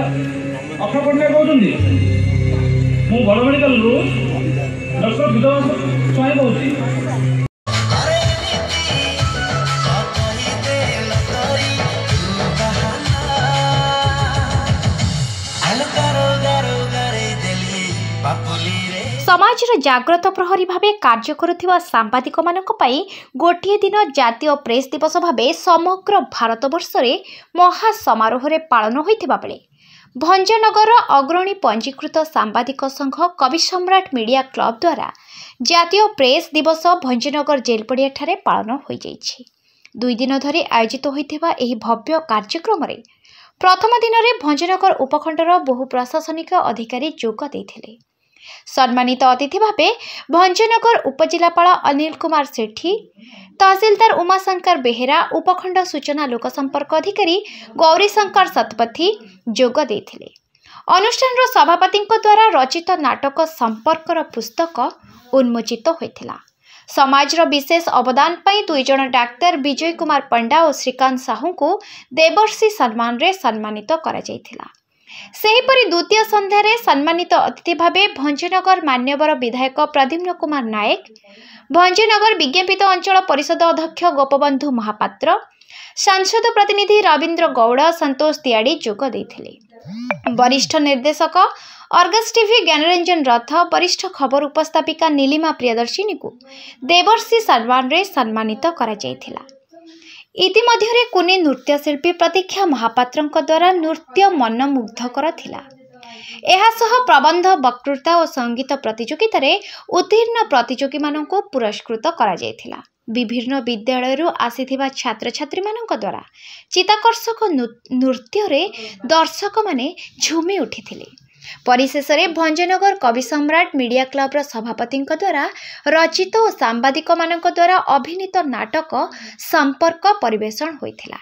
अक्षय पट्टनायक कहते मु बड़ मेडिकल डॉक्टर विधवा स्वाई कहूँ। समाजर जाग्रत प्रहरी भावे कार्य करुथिबा सांबादिक मानक पई गोटिए दिन जातीय प्रेस दिवस भावे समग्र भारतवर्ष रे महा समारोह रे पालन होइथिबा बेले भंजनगर अग्रणी पंजीकृत सांबादिक संघ कवि सम्राट मीडिया क्लब द्वारा जातीय प्रेस दिवस भंजनगर जेल पड़िया ठारे पालन होई जाइछि। 2 दिन धरि आयोजित होइथिबा एही भव्य कार्यक्रम रे प्रथम दिन रे भंजनगर उपखंडर बहु प्रशासनिक अधिकारी जोग दैथिले। सम्मानित अतिथि भावे भंजनगर उपजिलापाल अनिल कुमार सेठी, तहसीलदार उमाशंकर बेहेरा, उपखंड सूचना लोकसंपर्क अधिकारी गौरीशंकर शतपथी जोग देथिले। अनुष्ठान सभापति द्वारा रचित नाटक संपर्कर पुस्तक उन्मोचित होइथिला। समाजर विशेष अवदान पाई 2 जन डाक्टर विजय कुमार पंडा और श्रीकांत साहू को देवर्षि सम्मान रे सम्मानित करा जायथिला। सेहीपरि द्वितीय संध्यार सम्मानित अतिथि भावे भंजनगर मान्यवर विधायक प्रद्युम्न कुमार नायक, भंजनगर विज्ञापित अंचल परिषद अध्यक्ष गोपबंधु महापात्र, सांसद प्रतिनिधि रवींद्र गौड़, संतोष तियाड़ी जोग देथिले। वरिष्ठ निर्देशक अर्गस टीवी ज्ञानरंजन रथ, वरिष्ठ खबर उपस्थापिका नीलिमा प्रियदर्शिनी को देवर्षि सम्मान रे सम्मानित करा जायथिला। इतिमध्य कुनी नृत्यशिल्पी प्रतीक्षा महापात्र द्वारा नृत्य मनमुग्धकर थिला। एहासह प्रबंध, वक्तृता और संगीत प्रतियोगिता रे उत्तीर्ण प्रतियोगी माननको पुरस्कृत करा जायथिला। विभिन्न विद्यालय आसीथिबा छात्र छात्री मानक द्वारा चित्ताकर्षक नृत्य रे दर्शक माने झूमी उठिथिले। परिशेष रे भंजनगर कवि सम्राट मीडिया क्लब सभापति द्वारा रचित और सांबादिक मानक द्वारा अभिनीत नाटक संपर्क परिवेषण होइथिला।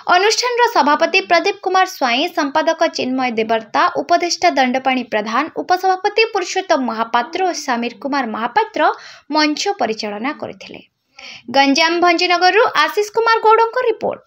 अनुष्ठान सभापति प्रदीप कुमार स्वाई, संपादक चिन्मय देवर्ता, उपदेष्टा दंडपाणी प्रधान, उपसभापति पुरुषोत्तम महापात्र और समीर कुमार महापात्र मंच परिचालना करथिले। गंजाम भंजनगर आशीष कुमार गौड़ रिपोर्ट।